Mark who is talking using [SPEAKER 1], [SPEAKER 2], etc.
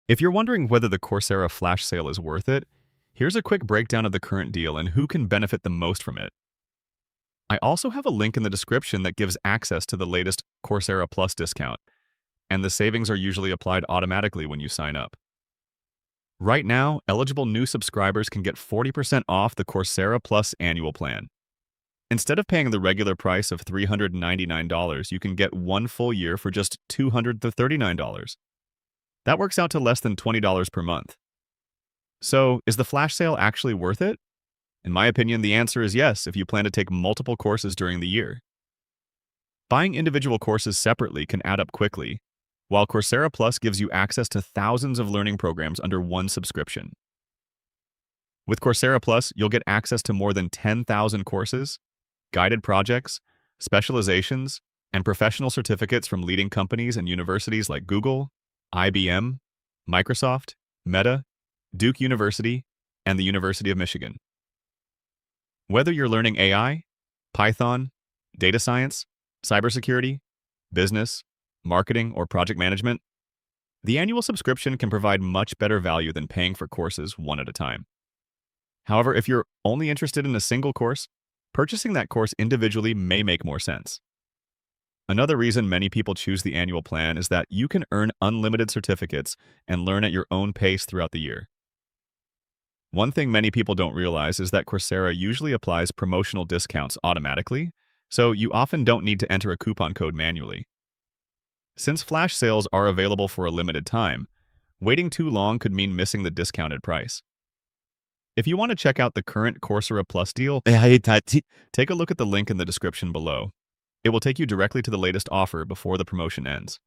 [SPEAKER 1] If you're wondering whether the Coursera Flash Sale is worth it, here's a quick breakdown of the current deal and who can benefit the most from it. I also have a link in the description that gives access to the latest Coursera Plus discount, and the savings are usually applied automatically when you sign up. Right now, eligible new subscribers can get 40% off the Coursera Plus annual plan. Instead of paying the regular price of $399, you can get one full year for just $239. That works out to less than $20 per month. So, is the flash sale actually worth it? In my opinion, the answer is yes if you plan to take multiple courses during the year. Buying individual courses separately can add up quickly, while Coursera Plus gives you access to thousands of learning programs under one subscription. With Coursera Plus, you'll get access to more than 10,000 courses, guided projects, specializations, and professional certificates from leading companies and universities like Google, IBM, Microsoft, Meta, Duke University, and the University of Michigan. Whether you're learning AI, Python, data science, cybersecurity, business, marketing, or project management, the annual subscription can provide much better value than paying for courses one at a time. However, if you're only interested in a single course, purchasing that course individually may make more sense. Another reason many people choose the annual plan is that you can earn unlimited certificates and learn at your own pace throughout the year. One thing many people don't realize is that Coursera usually applies promotional discounts automatically, so you often don't need to enter a coupon code manually. Since flash sales are available for a limited time, waiting too long could mean missing the discounted price. If you want to check out the current Coursera Plus deal, take a look at the link in the description below. It will take you directly to the latest offer before the promotion ends.